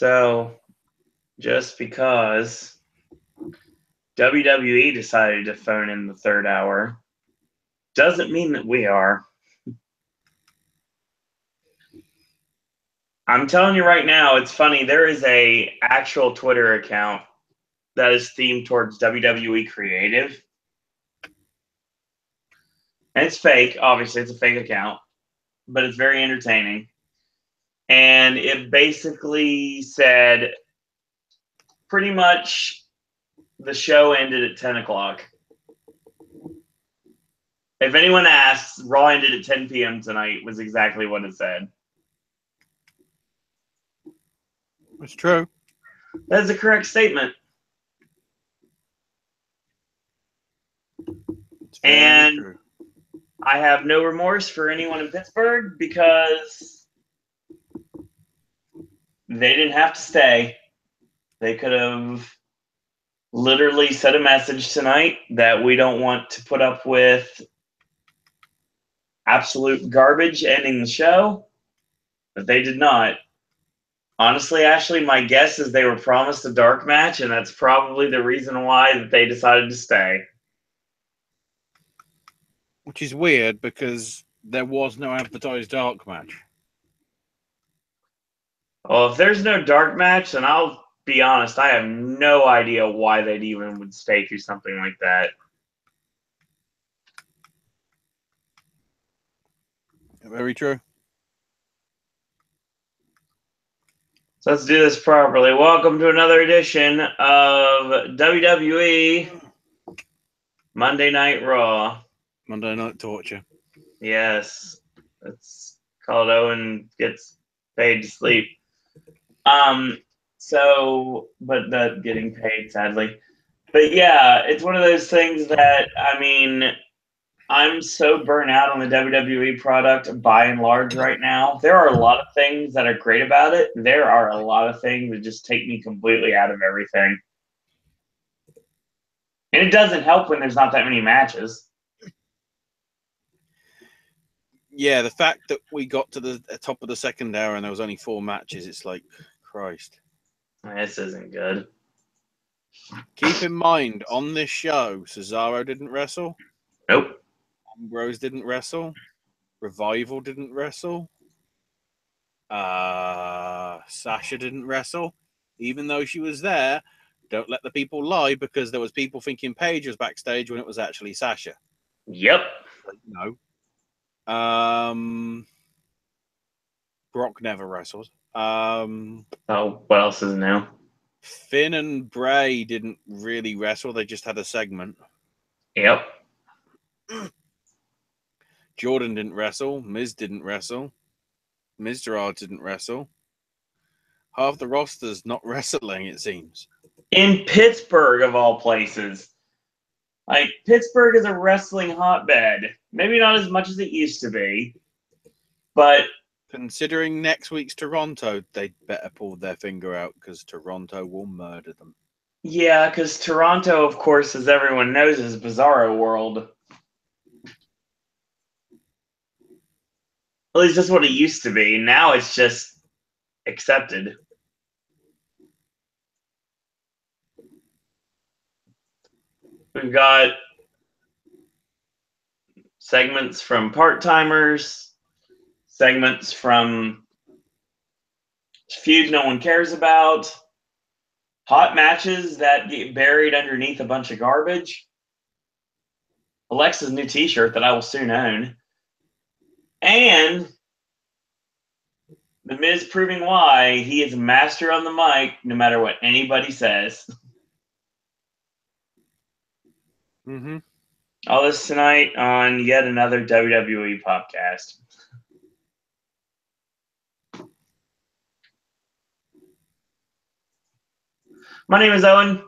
So, just because WWE decided to phone in the third hour doesn't mean that we are. I'm telling you right now, it's funny. There is a actual Twitter account that is themed towards WWE creative. And it's fake. Obviously, it's a fake account, but it's very entertaining. And it basically said pretty much the show ended at 10 o'clock. If anyone asks, Raw ended at 10 p.m. tonight was exactly what it said. It's true. That is a correct statement. And true. I have no remorse for anyone in Pittsburgh because they didn't have to stay. They could have literally sent a message tonight that we don't want to put up with absolute garbage ending the show, but they did not. Honestly, Ashley, my guess is they were promised a dark match, and that's probably the reason why that they decided to stay. Which is weird because there was no advertised dark match. Well, if there's no dark match, then I'll be honest, I have no idea why they'd even would stay through something like that. Very true. So let's do this properly. Welcome to another edition of WWE Monday Night Raw. Monday Night Torture. Yes. It's called Owen Gets Paid to Sleep. But not getting paid, sadly. But yeah, it's one of those things that, I mean, I'm so burnt out on the WWE product by and large right now. There are a lot of things that are great about it. There are a lot of things that just take me completely out of everything. And it doesn't help when there's not that many matches. Yeah, the fact that we got to the top of the second hour and there was only 4 matches, it's like, Christ. This isn't good. Keep in mind, on this show, Cesaro didn't wrestle. Nope. Ambrose didn't wrestle. Revival didn't wrestle. Sasha didn't wrestle. Even though she was there, don't let the people lie because there was people thinking Paige was backstage when it was actually Sasha. Yep. No. Brock never wrestled. Oh, what else is new? Finn and Bray didn't really wrestle. They just had a segment. Yep. Jordan didn't wrestle. Miz didn't wrestle. Miz Gerard didn't wrestle. Half the roster's not wrestling, it seems. In Pittsburgh, of all places. Like, Pittsburgh is a wrestling hotbed. Maybe not as much as it used to be. But considering next week's Toronto, they'd better pull their finger out because Toronto will murder them. Yeah, because Toronto, of course, as everyone knows, is Bizarro World. At least that's what it used to be. Now it's just accepted. We've got segments from part-timers, segments from feuds no one cares about, hot matches that get buried underneath a bunch of garbage, Alexa's new t-shirt that I will soon own, and The Miz proving why he is a master on the mic no matter what anybody says. Mm-hmm. All this tonight on yet another WWE Popcast. My name is Owen.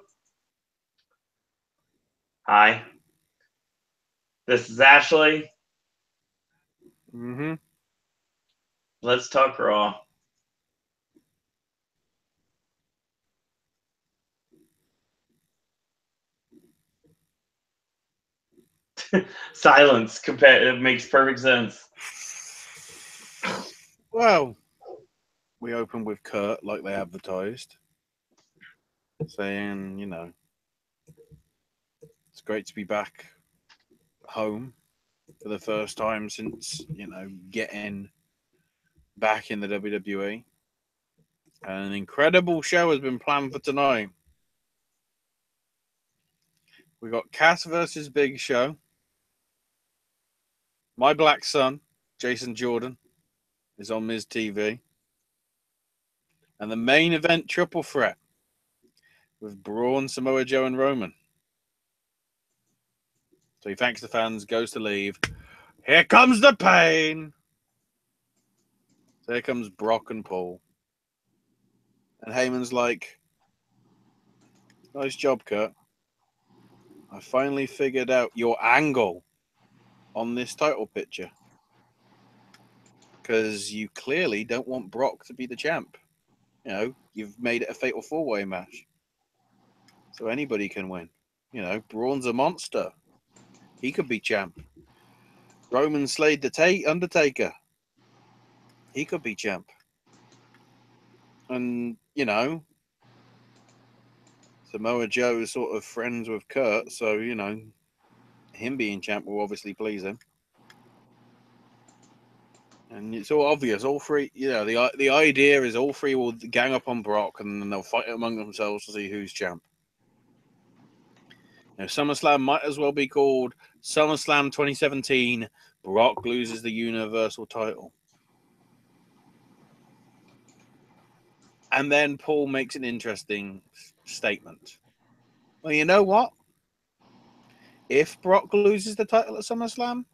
Hi. This is Ashley. Mm-hmm. Let's talk Raw. Silence. It makes perfect sense. Well, we opened with Kurt, like they advertised, saying, you know, it's great to be back home for the first time since, you know, getting back in the WWE. And an incredible show has been planned for tonight. We got Cass versus Big Show. My Black Son, Jason Jordan, is on Miz TV. And the main event triple threat with Braun, Samoa Joe, and Roman. So he thanks the fans, goes to leave. Here comes the pain. So here comes Brock and Paul. And Heyman's like, nice job, Kurt. I finally figured out your angle on this title picture. Because you clearly don't want Brock to be the champ. You know, you've made it a fatal four-way match. So anybody can win. You know, Braun's a monster. He could be champ. Roman slayed the Undertaker. He could be champ. And, you know, Samoa Joe is sort of friends with Kurt, so, you know, him being champ will obviously please him. And it's all obvious. All three, you know, the idea is all three will gang up on Brock and then they'll fight among themselves to see who's champ. Now, SummerSlam might as well be called SummerSlam 2017. Brock loses the Universal title. And then Paul makes an interesting statement. Well, you know what? If Brock loses the title at SummerSlam,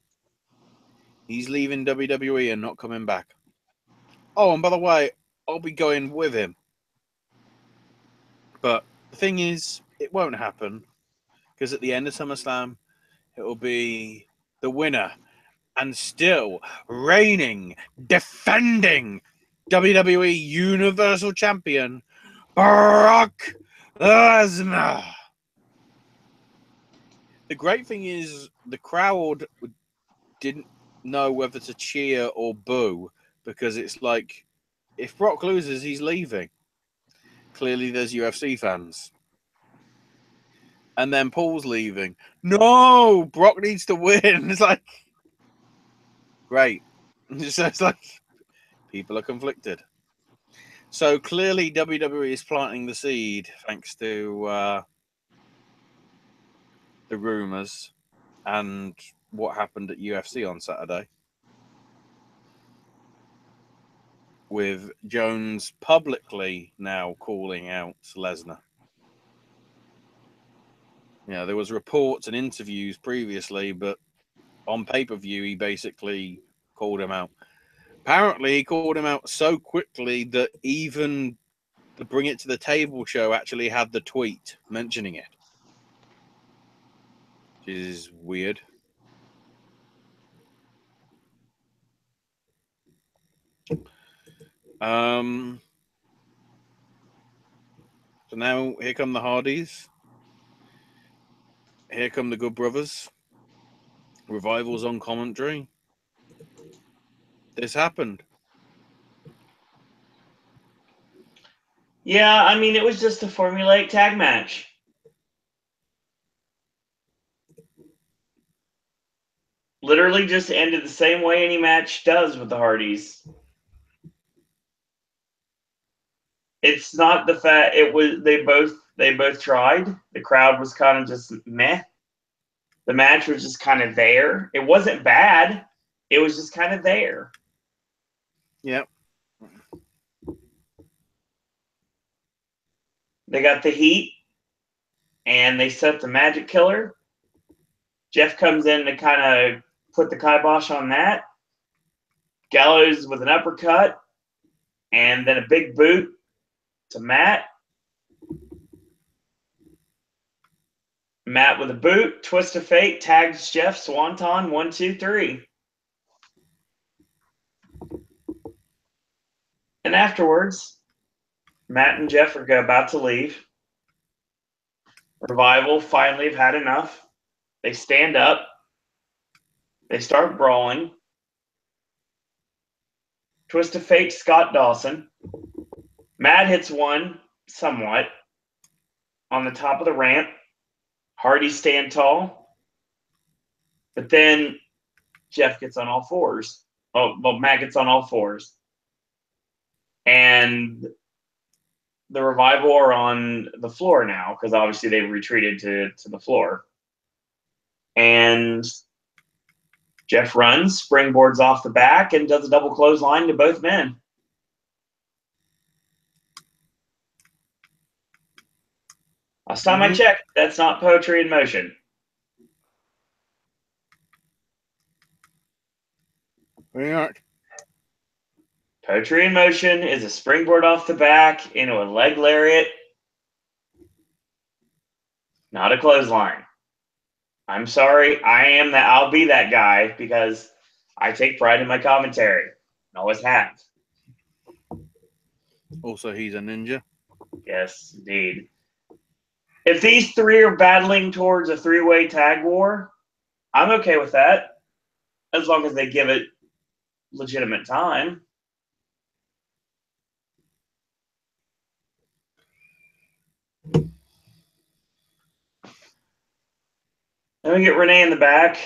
he's leaving WWE and not coming back. Oh, and by the way, I'll be going with him. But the thing is, it won't happen. Because at the end of SummerSlam, it will be the winner and still reigning, defending WWE Universal Champion, Brock Lesnar. The great thing is the crowd didn't know whether to cheer or boo because it's like, if Brock loses, he's leaving. Clearly, there's UFC fans. And then Paul's leaving. No, Brock needs to win. It's like, great. So it's like, people are conflicted. So clearly, WWE is planting the seed thanks to the rumors and what happened at UFC on Saturday, with Jones publicly now calling out Lesnar. You know, there was reports and interviews previously, but on pay-per-view, he basically called him out. Apparently, he called him out so quickly that even the Bring It to the Table show actually had the tweet mentioning it. Which is weird. So now here come the Hardys. Here come the Good Brothers. Revival's on commentary. This happened. Yeah, I mean, it was just a formulaic tag match. Literally just ended the same way any match does with the Hardys. It's not the fact it was they both tried. The crowd was kind of just meh. The match was just kind of there. It wasn't bad. It was just kind of there. Yep. They got the heat and they set the Magic Killer. Jeff comes in to kind of put the kibosh on that. Gallows with an uppercut and then a big boot to Matt. Matt with a boot, twist of fate, tags Jeff, swanton, 1, 2, 3. And afterwards, Matt and Jeff are about to leave. Revival finally have had enough. They stand up. They start brawling. Twist of Fate, Scott Dawson. Matt hits one somewhat on the top of the ramp. Hardy stand tall. But then Jeff gets on all fours. Oh, well, Matt gets on all fours. And the Revival are on the floor now because obviously they've retreated to the floor. And Jeff runs, springboards off the back, and does a double clothesline to both men. Last time I checked, that's not poetry in motion. Yeah. Poetry in motion is a springboard off the back into a leg lariat, not a clothesline. I'm sorry, I'll be that guy because I take pride in my commentary. I always have. Also, he's a ninja. Yes, indeed. If these three are battling towards a three-way tag war, I'm okay with that, as long as they give it legitimate time. Then we get Renee in the back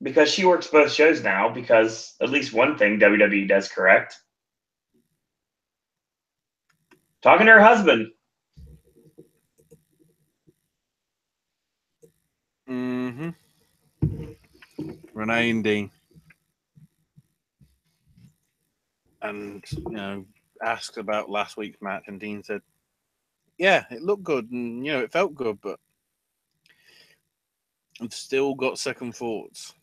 because she works both shows now because at least one thing WWE does correct. Talking to her husband. Mm-hmm. Renee and Dean. And, asked about last week's match, and Dean said, yeah, it looked good, and, it felt good, but I've still got second thoughts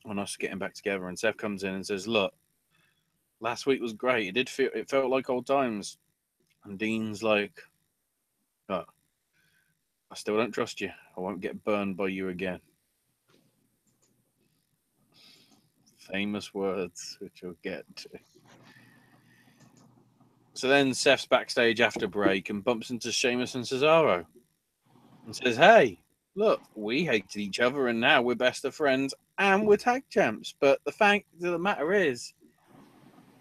on us getting back together. And Seth comes in and says, look, last week was great. It felt like old times. And Dean's like, oh, I still don't trust you. I won't get burned by you again. Famous words, which we'll get to. So then Seth's backstage after break and bumps into Sheamus and Cesaro and says, hey, look, we hated each other and now we're best of friends and we're tag champs. But the fact of the matter is,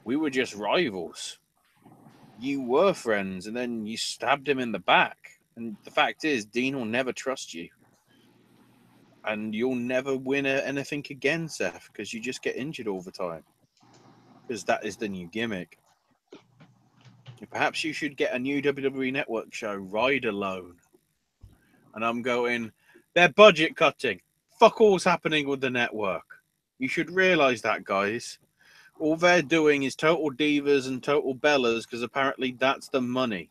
we were just rivals. You were friends and then you stabbed him in the back. And the fact is, Dean will never trust you. And you'll never win anything again, Seth, because you just get injured all the time. Because that is the new gimmick. Perhaps you should get a new WWE Network show, Ride Alone. And I'm going, they're budget cutting. Fuck all's happening with the network. You should realize that, guys. All they're doing is total divas and total bellas because apparently that's the money.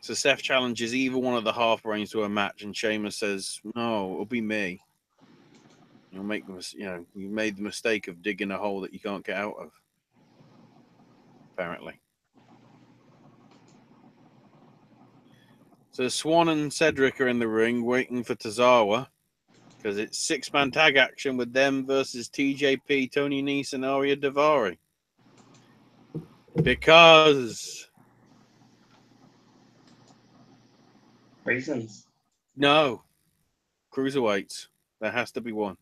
So Seth challenges either one of the half brains to a match, and Sheamus says, no, it'll be me. You made the mistake of digging a hole that you can't get out of. Apparently. So Swan and Cedric are in the ring waiting for Tozawa because it's six-man tag action with them versus TJP, Tony Nese, and Arya Daivari. Because... Reasons. No. Cruiserweights. There has to be one.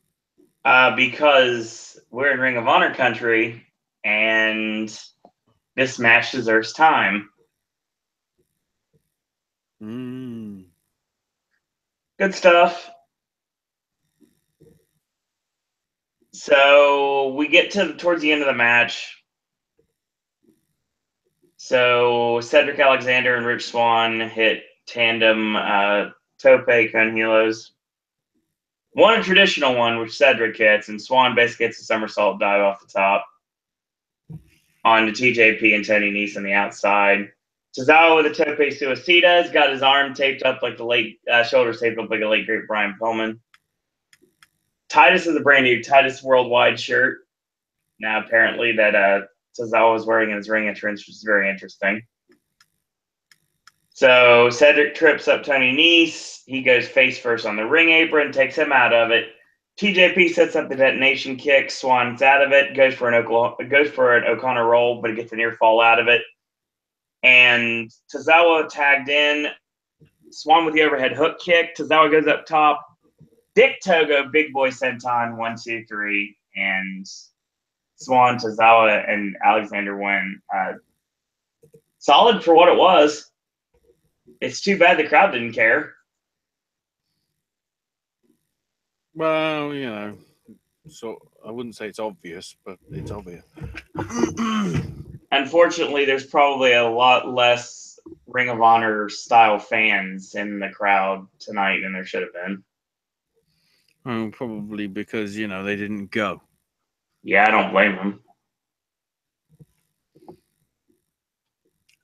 Because we're in Ring of Honor country, and this match deserves time. Good stuff. So we get towards the end of the match. So Cedric Alexander and Rich Swann hit tandem tope con helos. One a traditional one, which Cedric hits, and Swann basically gets a somersault dive off the top onto TJP and Tony Nese on the outside. Tozawa with a tope suicida has got his arm taped up like the late shoulders taped up like a late great Brian Pillman. Titus is a brand new Titus Worldwide shirt. Now apparently that Tozawa was wearing in his ring entrance, which is very interesting. So Cedric trips up Tony Nese. He goes face first on the ring apron, takes him out of it. TJP sets up the detonation kick. Swann's out of it. Goes for an O'Connor roll, but he gets a near fall out of it. And Tozawa tagged in. Swann with the overhead hook kick. Tozawa goes up top. Dick Togo, Big Boy Senton, 1, 2, 3, and Swan, Tozawa, and Alexander Wynn. Solid for what it was. It's too bad the crowd didn't care. Well, you know, so I wouldn't say it's obvious, but it's obvious. Unfortunately, there's probably a lot less Ring of Honor style fans in the crowd tonight than there should have been. Oh, probably because, you know, they didn't go. Yeah, I don't blame them.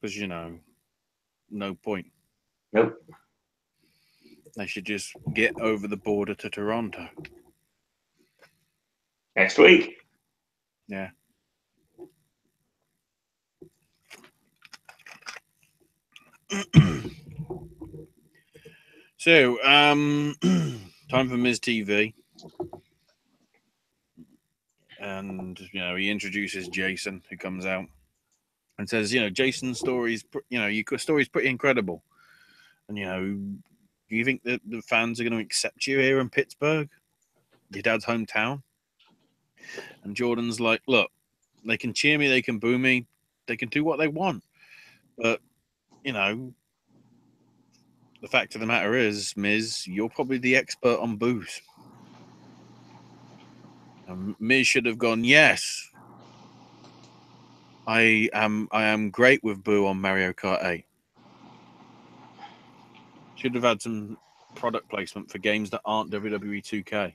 Because, you know, no point. Nope. They should just get over the border to Toronto. Next week. Yeah. So, time for Ms. TV. And, you know, he introduces Jason, who comes out and says, you know, Jason's story's, you know, your story's pretty incredible. And, you know, do you think that the fans are going to accept you here in Pittsburgh, your dad's hometown? And Jordan's like, look, they can cheer me, they can boo me, they can do what they want. But, you know, the fact of the matter is, Miz, you're probably the expert on boos. And Miz should have gone, yes, I am great with boo on Mario Kart 8. Should have had some product placement for games that aren't WWE 2K.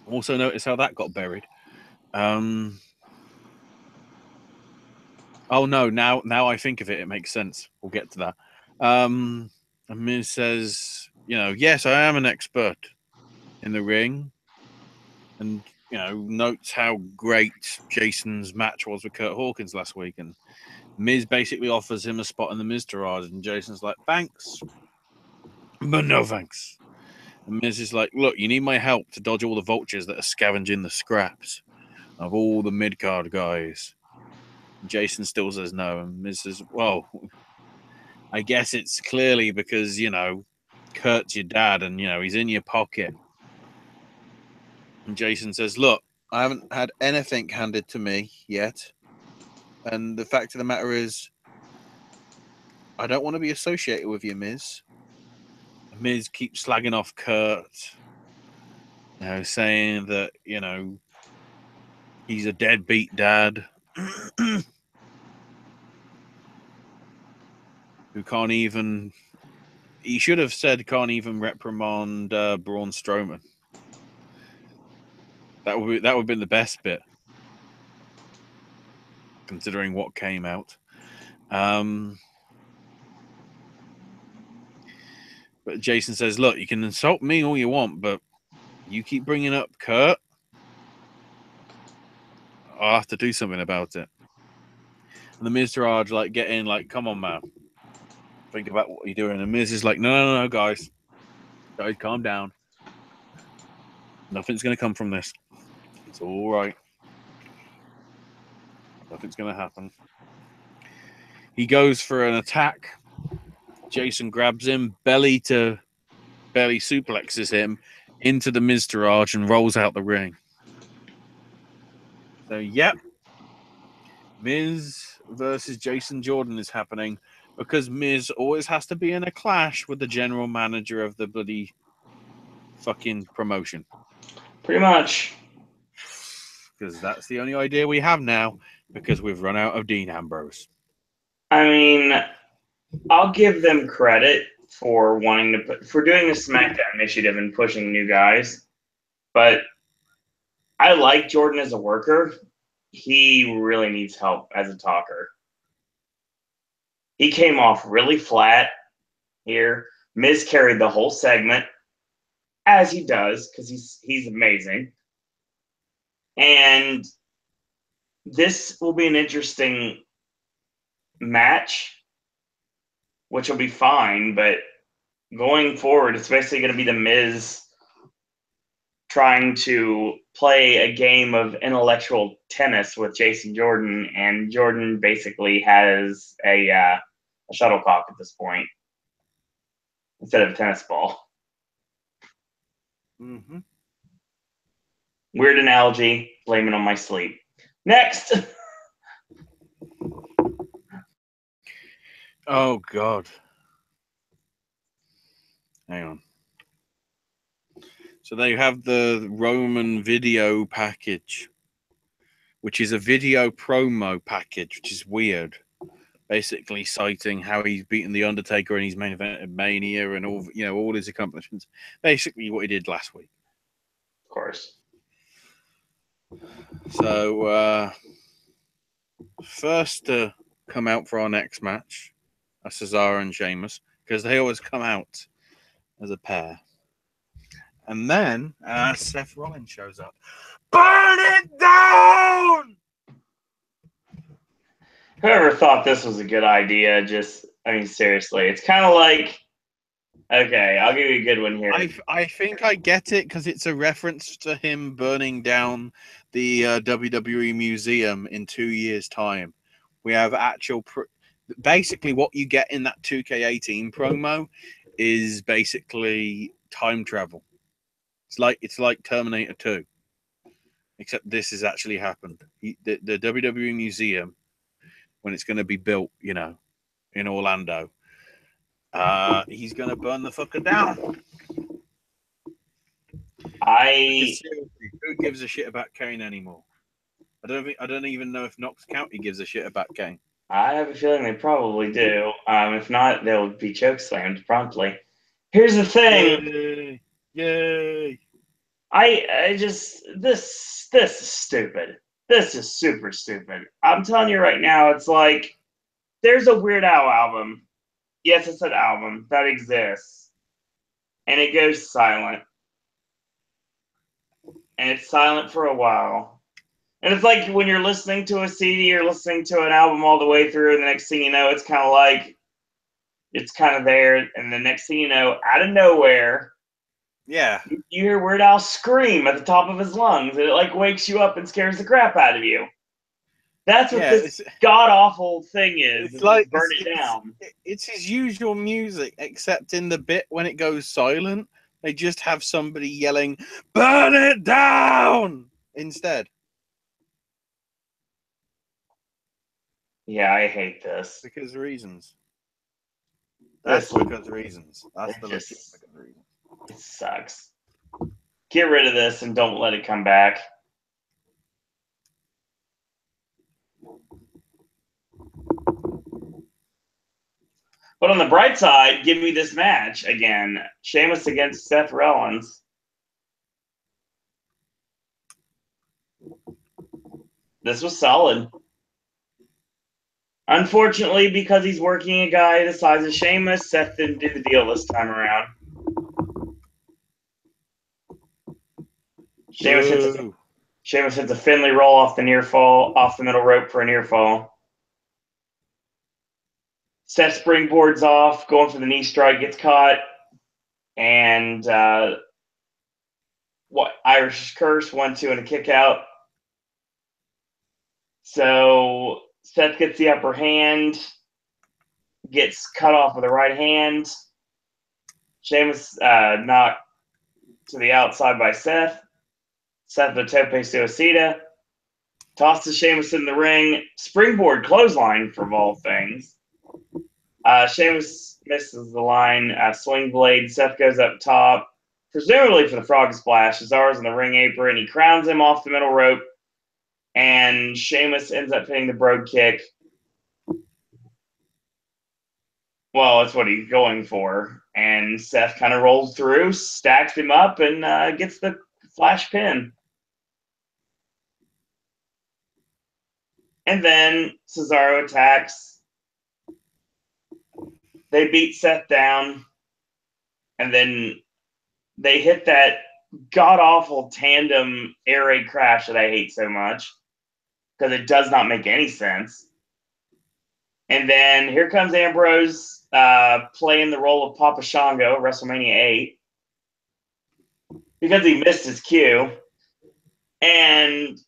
Also notice how that got buried. Oh no, now I think of it, it makes sense. We'll get to that. And Miz says, you know, yes, I am an expert in the ring. And, you know, notes how great Jason's match was with Kurt Hawkins last week. And Miz basically offers him a spot in the Miztourage. And Jason's like, thanks, but no thanks. And Miz is like, look, you need my help to dodge all the vultures that are scavenging the scraps of all the mid-card guys. And Jason still says no. And Miz says, well, I guess it's clearly because, you know, Kurt's your dad and, you know, he's in your pocket. And Jason says, look, I haven't had anything handed to me yet. And the fact of the matter is, I don't want to be associated with you, Miz. Miz keeps slagging off Kurt, you know, saying that, you know, he's a deadbeat dad who can't even, he should have said can't even reprimand Braun Strowman. That would have been the best bit, considering what came out. But Jason says, look, you can insult me all you want, but you keep bringing up Kurt, I'll have to do something about it. And the Miztourage, like, get in, like, come on, man. Think about what you're doing. And Miz is like, no, guys. Guys, calm down. Nothing's going to come from this. It's all right. Nothing's going to happen. He goes for an attack. Jason grabs him, belly to belly suplexes him into the Miztourage and rolls out the ring. So, yep. Miz versus Jason Jordan is happening because Miz always has to be in a clash with the general manager of the bloody fucking promotion. Pretty much. Because that's the only idea we have now, because we've run out of Dean Ambrose. I mean, I'll give them credit for wanting to for doing the SmackDown initiative and pushing new guys, but I like Jordan as a worker. He really needs help as a talker. He came off really flat here. Miz carried the whole segment, as he does, because he's amazing. And this will be an interesting match, which will be fine, but going forward, it's basically going to be the Miz trying to play a game of intellectual tennis with Jason Jordan, and Jordan basically has a shuttlecock at this point instead of a tennis ball. Mm-hmm. Weird analogy. Blame it on my sleep. Next. Oh, God. Hang on. So they have the Roman video package, which is a video promo package, which is weird. Basically citing how he's beaten The Undertaker in his main event of Mania and all his accomplishments. Basically what he did last week. Of course. So, first to come out for our next match are Cesaro and Sheamus, because they always come out as a pair. And then Seth Rollins shows up. Burn it down! Whoever thought this was a good idea, seriously. It's kind of like, okay, I'll give you a good one here. I think I get it, because it's a reference to him burning down the WWE Museum in 2 years' time. We have actual... basically, what you get in that 2K18 promo is basically time travel. It's like Terminator 2, except this has actually happened. The WWE Museum, when it's going to be built, in Orlando, he's going to burn the fucker down. Because seriously, who gives a shit about Kane anymore? I don't even know if Knox County gives a shit about Kane. I have a feeling they probably do. If not, they'll be chokeslammed promptly. Here's the thing. Yay! I just this is stupid. This is super stupid. I'm telling you right now, it's like there's a Weird Al album. Yes, it's an album that exists. And it goes silent. And it's silent for a while. And it's like when you're listening to a CD or listening to an album all the way through, and the next thing you know, it's kind of like it's kind of there, and the next thing you know, out of nowhere, yeah, you hear Weird Al scream at the top of his lungs, and it like wakes you up and scares the crap out of you. That's what this god awful thing is. It's like burn it down. It's his usual music, except in the bit when it goes silent, they just have somebody yelling, "Burn it down!" instead. Yeah, I hate this. Because reasons. That's because reasons. That's the legit reason. It sucks. Get rid of this and don't let it come back. But on the bright side, give me this match again. Sheamus against Seth Rollins. This was solid. Unfortunately, because he's working a guy the size of Sheamus, Seth didn't do the deal this time around. Sheamus hits a Finley roll off the near fall, off the middle rope for a near fall. Seth springboards off, going for the knee strike, gets caught, and Irish curse, 1-2, and a kick out. So Seth gets the upper hand, gets cut off with the right hand. Sheamus knocked to the outside by Seth. Seth with tope suicida. Tosses Sheamus in the ring. Springboard clothesline for all things. Sheamus misses the line. Swing blade. Seth goes up top, presumably for the frog splash. Cesaro's in the ring apron. He crowns him off the middle rope. And Sheamus ends up hitting the brogue kick. Well, that's what he's going for. And Seth kind of rolls through, stacks him up, and gets the flash pin. And then Cesaro attacks. They beat Seth down. And then they hit that god-awful tandem air raid crash that I hate so much. Because it does not make any sense. And then here comes Ambrose playing the role of Papa Shango, WrestleMania 8. Because he missed his cue. And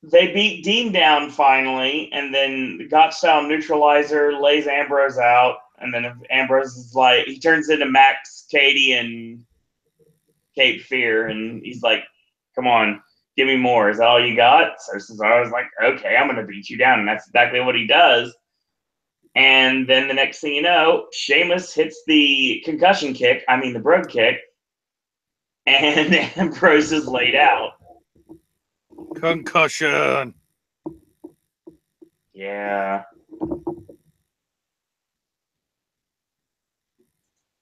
they beat Dean down finally, and then the Gotch-style neutralizer lays Ambrose out, and then Ambrose is like, he turns into Max Cady and Cape Fear, and he's like, "Come on, give me more. Is that all you got?" So Cesaro's like, "Okay, I'm gonna beat you down," and that's exactly what he does. And then the next thing you know, Sheamus hits the concussion kick. I mean, the Brogue kick, and Ambrose is laid out. Concussion. Yeah.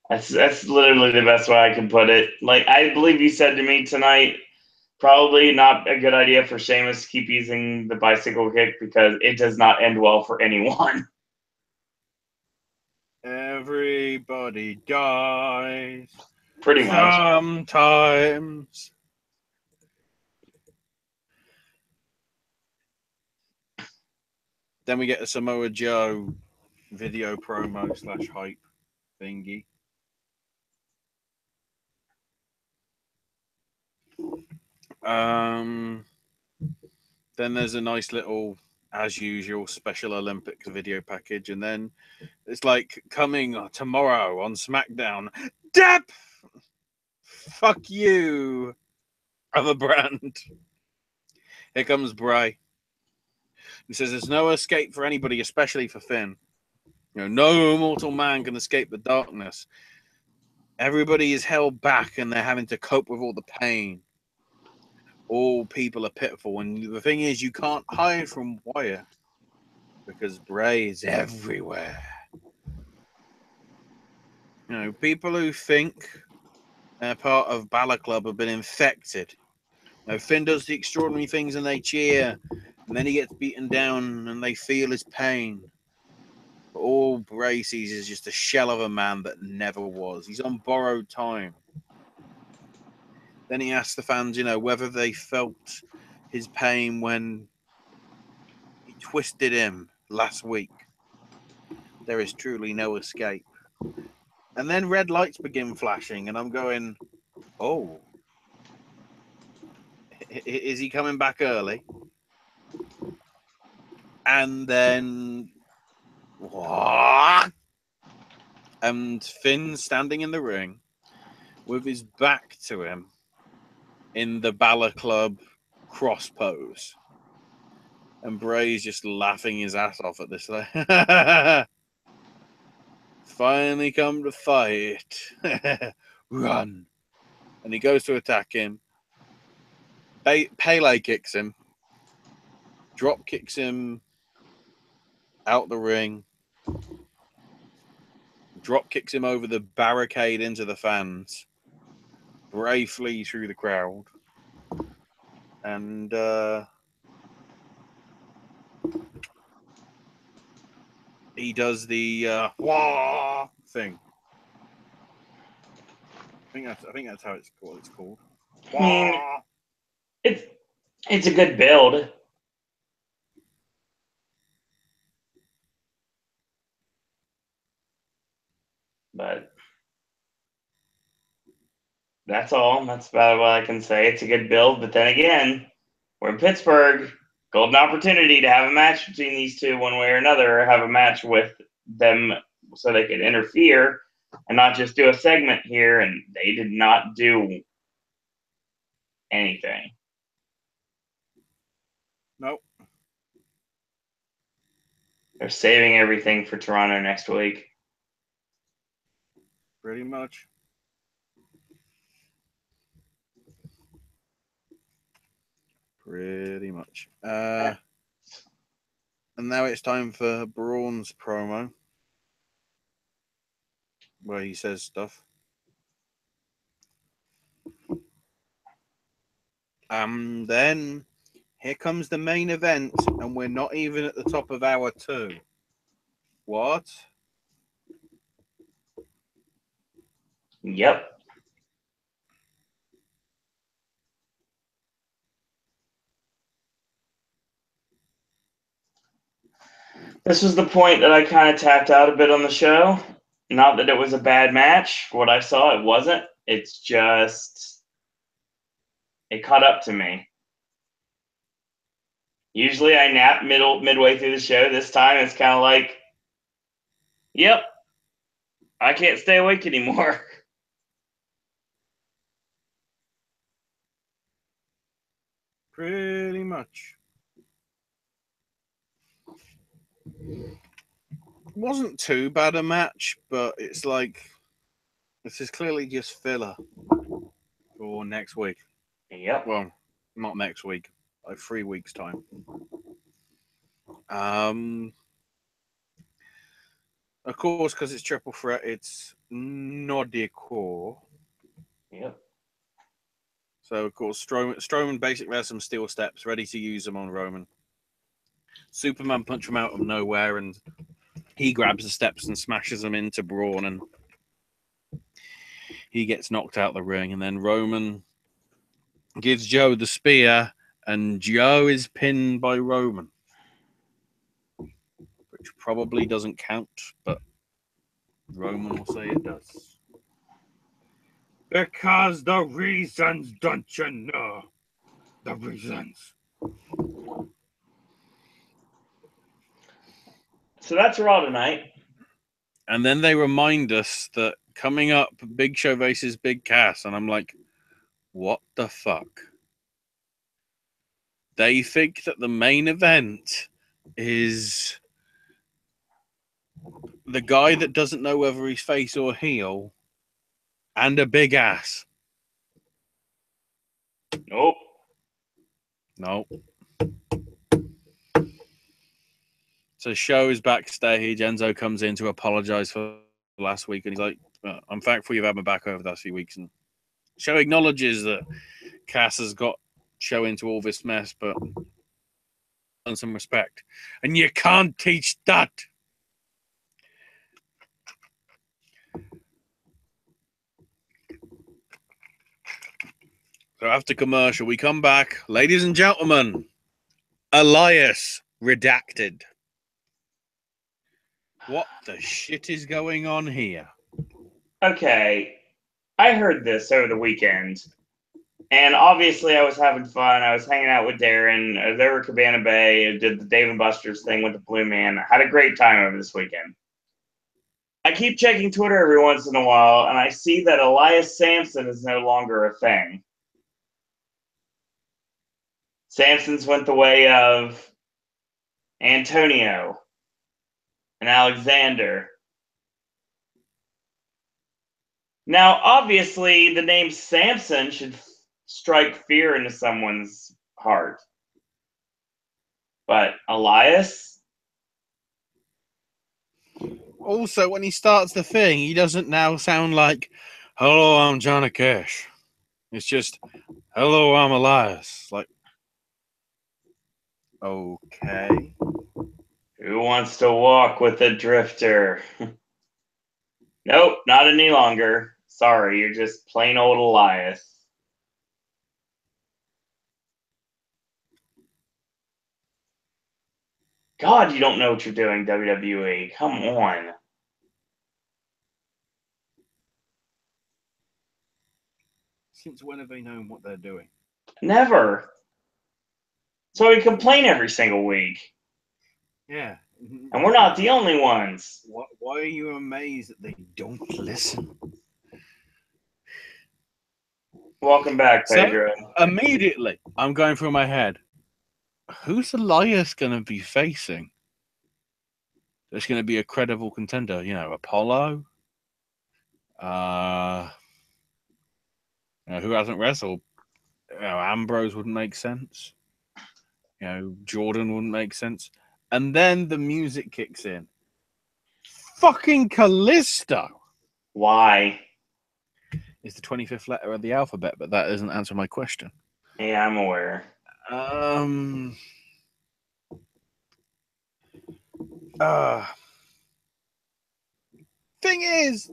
That's literally the best way I can put it. Like, I believe you said to me tonight, probably not a good idea for Sheamus to keep using the bicycle kick because it does not end well for anyone. Everybody dies. Pretty much. Sometimes. Then we get a Samoa Joe video promo / hype thingy. Then there's a nice little, as usual, Special Olympics video package, and then it's like coming tomorrow on SmackDown. Dep! Fuck you, other brand. Here comes Bray. He says there's no escape for anybody, especially for Finn. No mortal man can escape the darkness. Everybody is held back and they're having to cope with all the pain. All people are pitiful. And the thing is, you can't hide from Wyatt because Bray is everywhere. People who think they're part of Balor Club have been infected. Finn does the extraordinary things and they cheer. And then he gets beaten down and they feel his pain. But all Bray sees is just a shell of a man that never was. He's on borrowed time. Then he asks the fans, whether they felt his pain when he twisted him last week. There is truly no escape. And then red lights begin flashing, and I'm going, oh. Is he coming back early? And then what? And Finn standing in the ring with his back to him in the Balor Club cross pose. And Bray's just laughing his ass off at this. Finally come to fight. Run. And he goes to attack him. Pele kicks him. Drop kicks him out the ring. Drop kicks him over the barricade into the fans. Bray flees through the crowd. And he does the wah thing. I think that's how it's called. Wah. It's a good build. But that's all. That's about what I can say. It's a good build, but then again, we're in Pittsburgh. Golden opportunity to have a match between these two one way or another, or have a match with them so they could interfere and not just do a segment here, and they did not do anything. Nope. They're saving everything for Toronto next week. Pretty much. Pretty much. And now it's time for Braun's promo, where he says stuff. Then here comes the main event, and we're not even at the top of hour 2. What? Yep. This was the point that I kind of tapped out a bit on the show. Not that it was a bad match. What I saw, it wasn't. It's just, it caught up to me. Usually I nap midway through the show. This time it's kind of like, yep, I can't stay awake anymore. Pretty much. Wasn't too bad a match, but it's like this is clearly just filler for next week. Yep. Well, not next week, like 3 weeks time. Um, of course, because it's triple threat, it's Nordicore. Yep. So of course, Strowman basically has some steel steps ready to use them on Roman. Superman punch him out of nowhere, and he grabs the steps and smashes them into Braun, and he gets knocked out the ring. And then Roman gives Joe the spear, and Joe is pinned by Roman, which probably doesn't count, but Roman will say it does. Because the reasons, don't you know? The reasons. So that's Raw tonight. And then they remind us that coming up, Big Show versus Big Cass. And I'm like, what the fuck? They think that the main event is the guy that doesn't know whether he's face or heel and a big ass. Nope. No. So Show is backstage. Enzo comes in to apologize for last week, and he's like, I'm thankful you've had my back over the last few weeks. And Show acknowledges that Cass has got Show into all this mess, but on some respect. And you can't teach that. So after commercial, we come back. Ladies and gentlemen, Elias redacted. What the shit is going on here? Okay. I heard this over the weekend. And obviously, I was having fun. I was hanging out with Darren. There were Cabana Bay. I did the Dave and Buster's thing with the Blue Man. I had a great time over this weekend. I keep checking Twitter every once in a while, and I see that Elias Sampson is no longer a thing. Sampson's went the way of Antonio and Alexander. Now, obviously, the name Samson should strike fear into someone's heart. But Elias? Also, when he starts the thing, he doesn't now sound like, hello, I'm Johnny Cash. It's just, hello, I'm Elias. Like, okay. Who wants to walk with a drifter? Nope, not any longer. Sorry, you're just plain old Elias. God, you don't know what you're doing, WWE. Come on. Since when have they known what they're doing? Never. So we complain every single week. Yeah. And we're not the only ones. Why are you amazed that they don't listen? Welcome back, Pedro. So, immediately, I'm going through my head. Who's Elias going to be facing? There's going to be a credible contender. You know, Apollo. Who hasn't wrestled? Ambrose wouldn't make sense. Jordan wouldn't make sense. And then the music kicks in. Fucking Callisto. Why? It's the 25th letter of the alphabet, but that doesn't answer my question. Yeah, I'm aware. Thing is,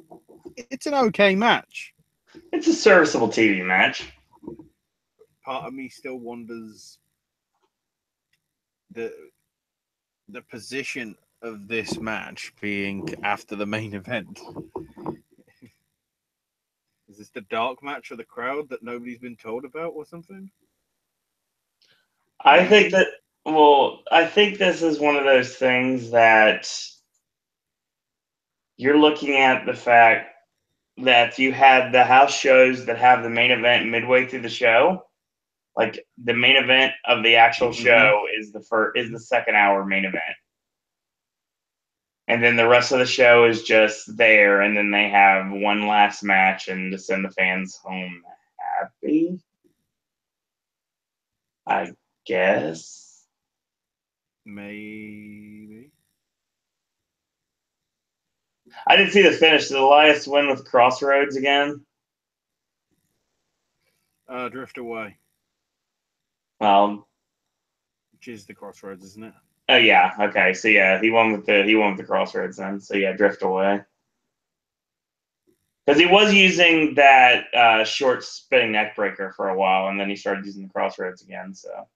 it's an okay match. It's a serviceable TV match. Part of me still wonders the position of this match being after the main event. Is this the dark match for the crowd that nobody's been told about or something? I think this is one of those things that you're looking at the fact that you had the house shows that have the main event midway through the show, Like the main event of the actual show is the second hour main event. And then the rest of the show is just there, and then they have one last match and to send the fans home happy, I guess. Maybe. I didn't see the finish. Did Elias win with Crossroads again? Drift Away, Well, which is the Crossroads, isn't it? oh yeah, okay. So yeah, he won with the Crossroads then. So yeah, Drift Away. Because he was using that short spinning neck breaker for a while, and then he started using the Crossroads again. So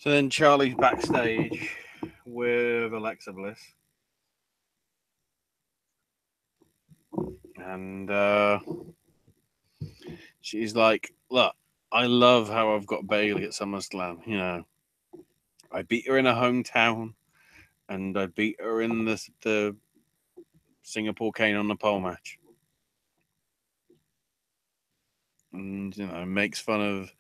then Charlie's backstage with Alexa Bliss. And she's like, look, I love how I've got Bailey at SummerSlam. You know, I beat her in her hometown, and I beat her in the Singapore Cane on the pole match. And, you know, makes fun of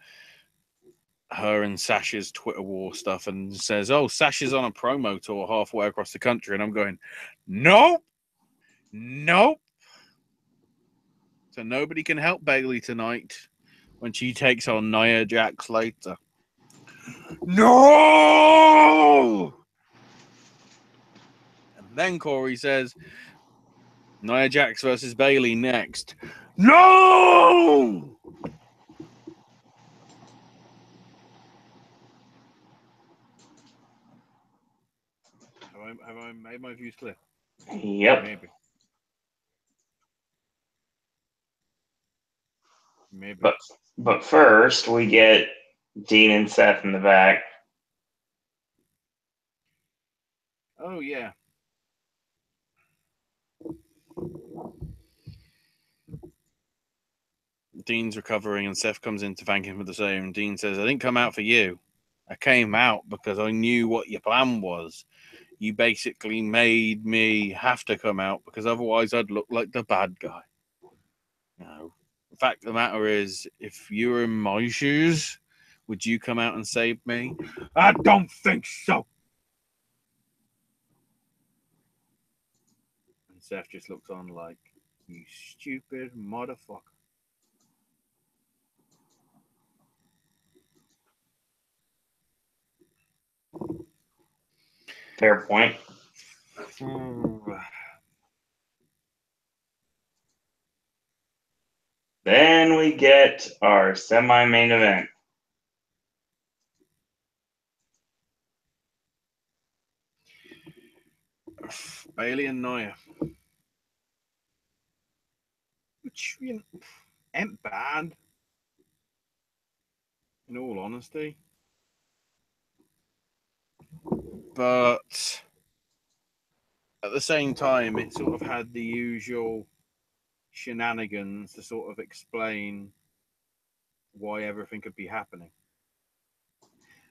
her and Sasha's Twitter war stuff and says, oh, Sasha's on a promo tour halfway across the country. And I'm going, nope. So nobody can help Bailey tonight when she takes on Nia Jax later. No! And then Corey says, Nia Jax versus Bailey next. No! Have I made my views clear? yep. Maybe. But first we get Dean and Seth in the back. Oh, yeah. Dean's recovering and Seth comes in to thank him for the same. Dean says, I didn't come out for you. I came out because I knew what your plan was. You basically made me have to come out because otherwise I'd look like the bad guy. No. The fact of the matter is, if you were in my shoes, would you come out and save me? I don't think so. And Seth just looks on like, you stupid motherfucker. Fair point. Then we get our semi-main event. Bailey and Nia. Which, you know, ain't bad. In all honesty. But at the same time, it sort of had the usual shenanigans to sort of explain why everything could be happening.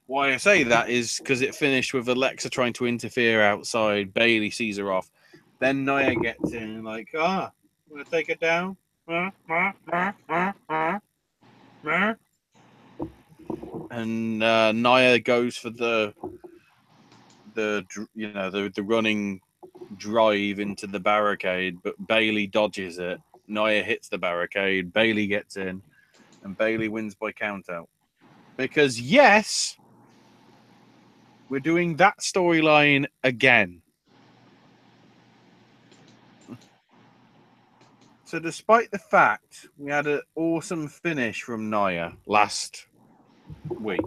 Why I say that is because it finished with Alexa trying to interfere outside. Bailey sees her off. Then Nia gets in like, want to take it down? And Nia goes for the running drive into the barricade, but Bailey dodges it. Nia hits the barricade. Bailey gets in, and Bailey wins by countout. Because yes, we're doing that storyline again. So despite the fact we had an awesome finish from Nia last week,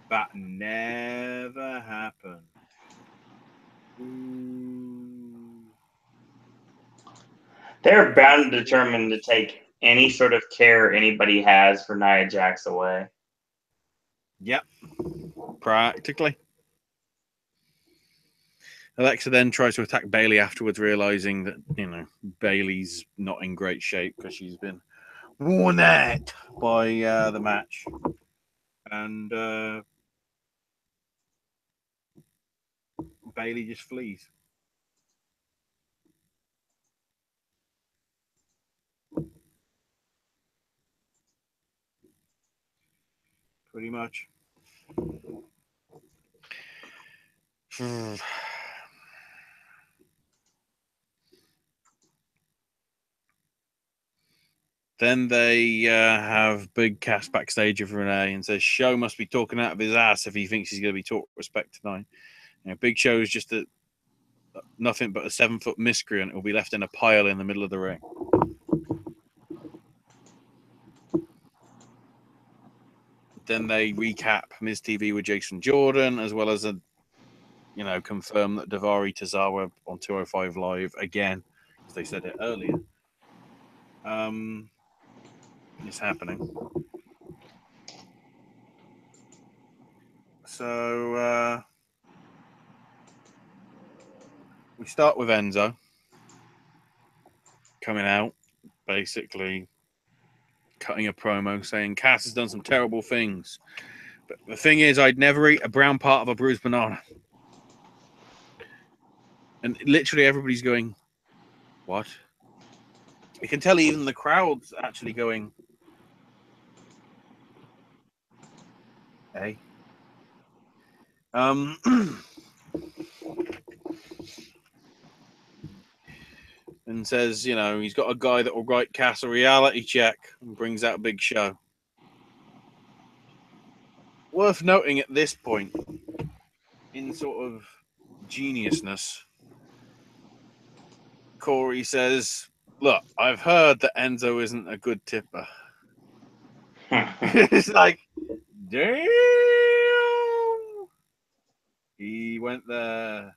that never happened. They're bound and determined to take any sort of care anybody has for Nia Jax away. Yep, practically. Alexa then tries to attack Bailey afterwards, realizing that, you know, Bailey's not in great shape because she's been worn out by the match. And Bailey just flees. pretty much. Then they have Big Cass backstage with Renee and says Show must be talking out of his ass if he thinks he's going to be taught respect tonight. Big Show is just nothing but a 7-foot miscreant who'll be left in a pile in the middle of the ring. Then they recap Miz TV with Jason Jordan, as well as confirm that Daivari Tozawa on 205 Live again, as they said it earlier. It's happening. So we start with Enzo coming out, basically cutting a promo saying Cass has done some terrible things. But the thing is, I'd never eat a brown part of a bruised banana. And literally everybody's going, what? You can tell even the crowd's actually going, hey. And says, he's got a guy that will write Cass a reality check and brings out Big Show. Worth noting at this point, in sort of geniusness, Corey says, look, I've heard that Enzo isn't a good tipper. It's like, damn. He went there.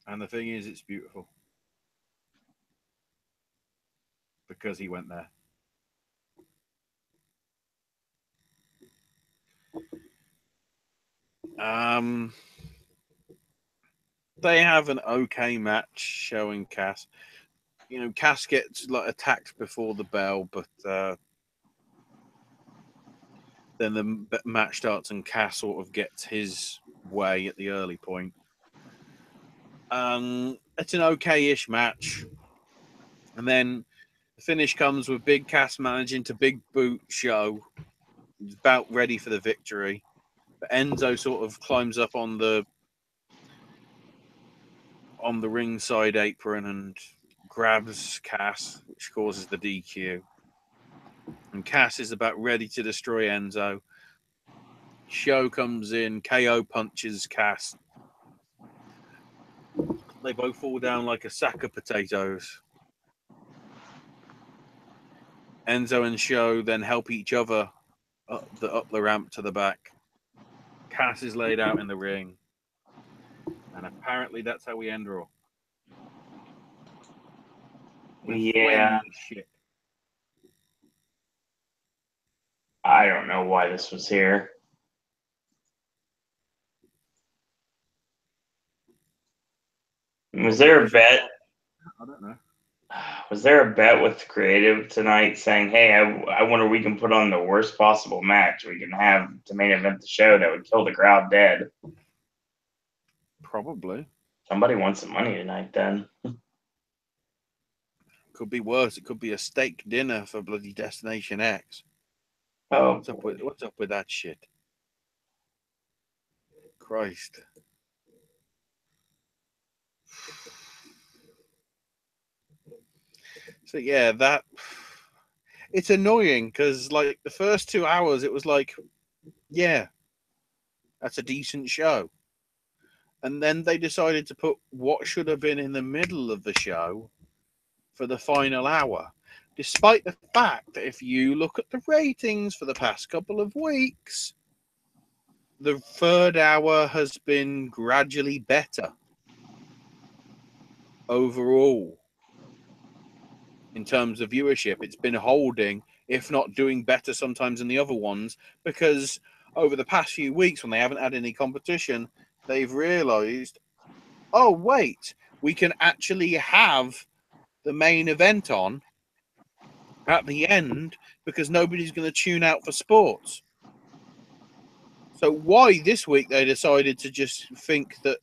And the thing is, it's beautiful. Because he went there. They have an okay match showing Cass. Cass gets attacked before the bell, but then the match starts and Cass sort of gets his way at the early point. It's an okay-ish match. And then the finish comes with Big Cass managing to big boot Show. He's about ready for the victory. But Enzo sort of climbs up on the ringside apron and grabs Cass, which causes the DQ. And Cass is about ready to destroy Enzo. Show comes in, KO punches Cass. They both fall down like a sack of potatoes. Enzo and Show then help each other up the ramp to the back. Cass is laid out in the ring. And apparently that's how we end Raw. Yeah. Shit. I don't know why this was here. Was there a bet? I don't know. Was there a bet with creative tonight saying, hey, I wonder if we can put on the worst possible match we can have to main event the show that would kill the crowd dead? Probably. Somebody wants some money tonight then. Could be worse. It could be a steak dinner for bloody Destination X. Oh, what's up with that shit? Christ. So yeah, it's annoying because the first 2 hours it was like, yeah, that's a decent show. And then they decided to put what should have been in the middle of the show for the final hour. Despite the fact that if you look at the ratings for the past couple of weeks, the third hour has been gradually better overall in terms of viewership. It's been holding, if not doing better sometimes than the other ones, because over the past few weeks when they haven't had any competition, they've realized, oh, wait, we can actually have the main event on at the end because nobody's going to tune out for sports. So why this week they decided to just think that,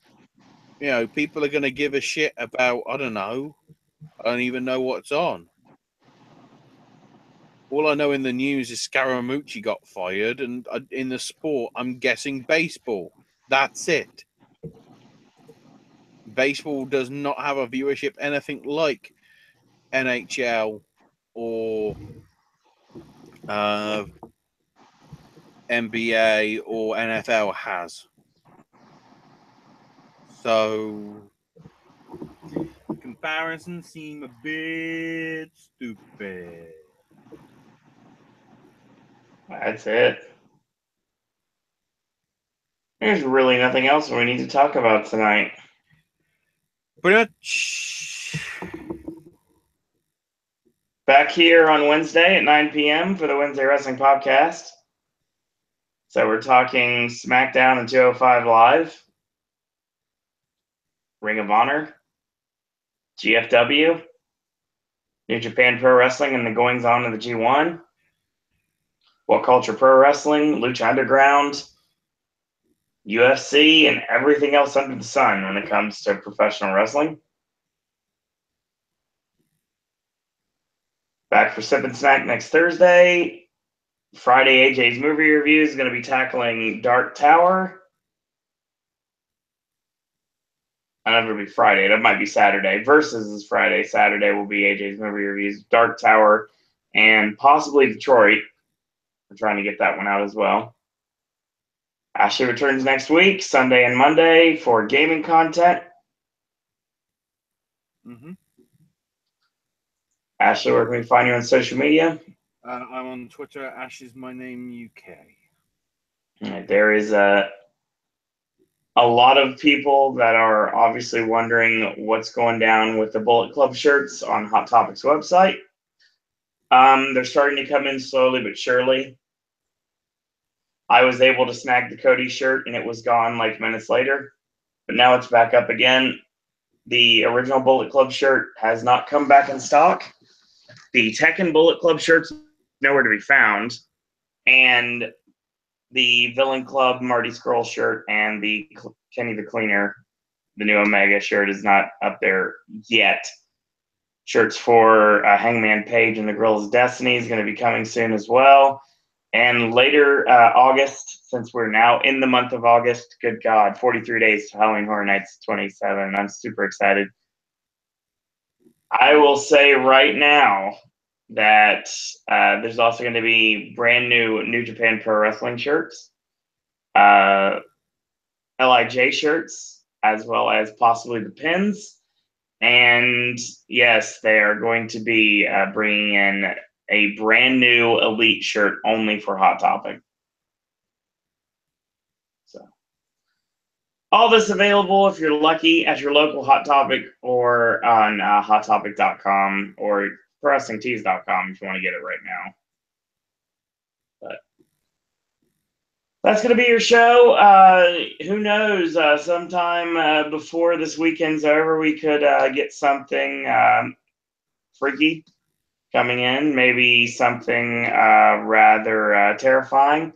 people are going to give a shit about, I don't even know what's on. All I know in the news is Scaramucci got fired, and in the sport, I'm guessing baseball. That's it. Baseball does not have a viewership anything like NHL or NBA or NFL has. So comparisons seem a bit stupid. That's it. There's really nothing else we need to talk about tonight. Pretty much. Back here on Wednesday at 9 p.m. for the Wednesday Wrestling Popcast. So we're talking SmackDown and 205 Live, Ring of Honor, GFW, New Japan Pro Wrestling and the goings on of the G1, What Culture Pro Wrestling, Lucha Underground, UFC, and everything else under the sun when it comes to professional wrestling. Back for Sip and Snack next Thursday. Friday, AJ's movie review is going to be tackling Dark Tower. I don't know if it'll be Friday. That might be Saturday. Versus is Friday. Saturday will be AJ's movie reviews. Dark Tower and possibly Detroit. We're trying to get that one out as well. Ashley returns next week, Sunday and Monday, for gaming content. Mm-hmm. Ashley, where can we find you on social media? I'm on Twitter. Ash is my name UK. There is a lot of people that are obviously wondering what's going down with the Bullet Club shirts on Hot Topics website. They're starting to come in slowly but surely. I was able to snag the Cody shirt and it was gone like minutes later, but now it's back up again. The original Bullet Club shirt has not come back in stock. The Tekken Bullet Club shirt's nowhere to be found. And the Villain Club Marty Scurll shirt and the Kenny the Cleaner, the new Omega shirt, is not up there yet. Shirts for Hangman Page and the Girls' Destiny is going to be coming soon as well. And later August, since we're now in the month of August, good God, 43 days to Halloween Horror Nights 27. I'm super excited. I will say right now that there's also going to be brand new New Japan Pro Wrestling shirts, LIJ shirts, as well as possibly the pins. And yes, they are going to be bringing in a brand new Elite shirt only for Hot Topic. So all this available if you're lucky at your local Hot Topic or on hottopic.com or ProWrestlingTees.com if you want to get it right now. But that's going to be your show. Who knows? Sometime before this weekend's over, we could get something freaky coming in. Maybe something rather terrifying.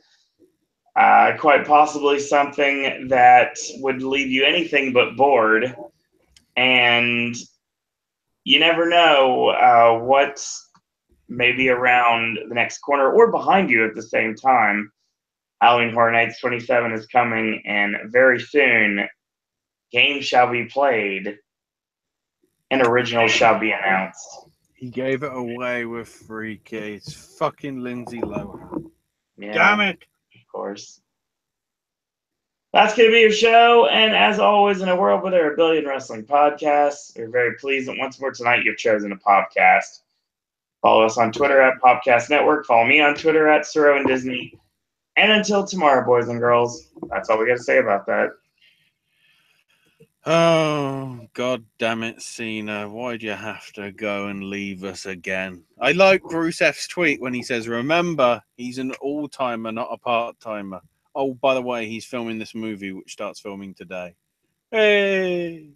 Quite possibly something that would leave you anything but bored. And you never know what's maybe around the next corner or behind you at the same time. Halloween Horror Nights 27 is coming, and very soon, games shall be played and originals shall be announced. He gave it away with 3K. It's fucking Lindsay Lohan. Yeah, Damn it. of course. That's going to be your show. And as always, in a world where there are a billion wrestling podcasts, we're very pleased that once more tonight you've chosen a podcast. Follow us on Twitter at Popcast Network. Follow me on Twitter at Suro and Disney. And until tomorrow, boys and girls, that's all we got to say about that. Oh, God damn it, Cena. Why'd you have to go and leave us again? I like Rusev's tweet when he says, remember, he's an all-timer, not a part-timer. Oh, by the way, he's filming this movie, which starts filming today. Hey!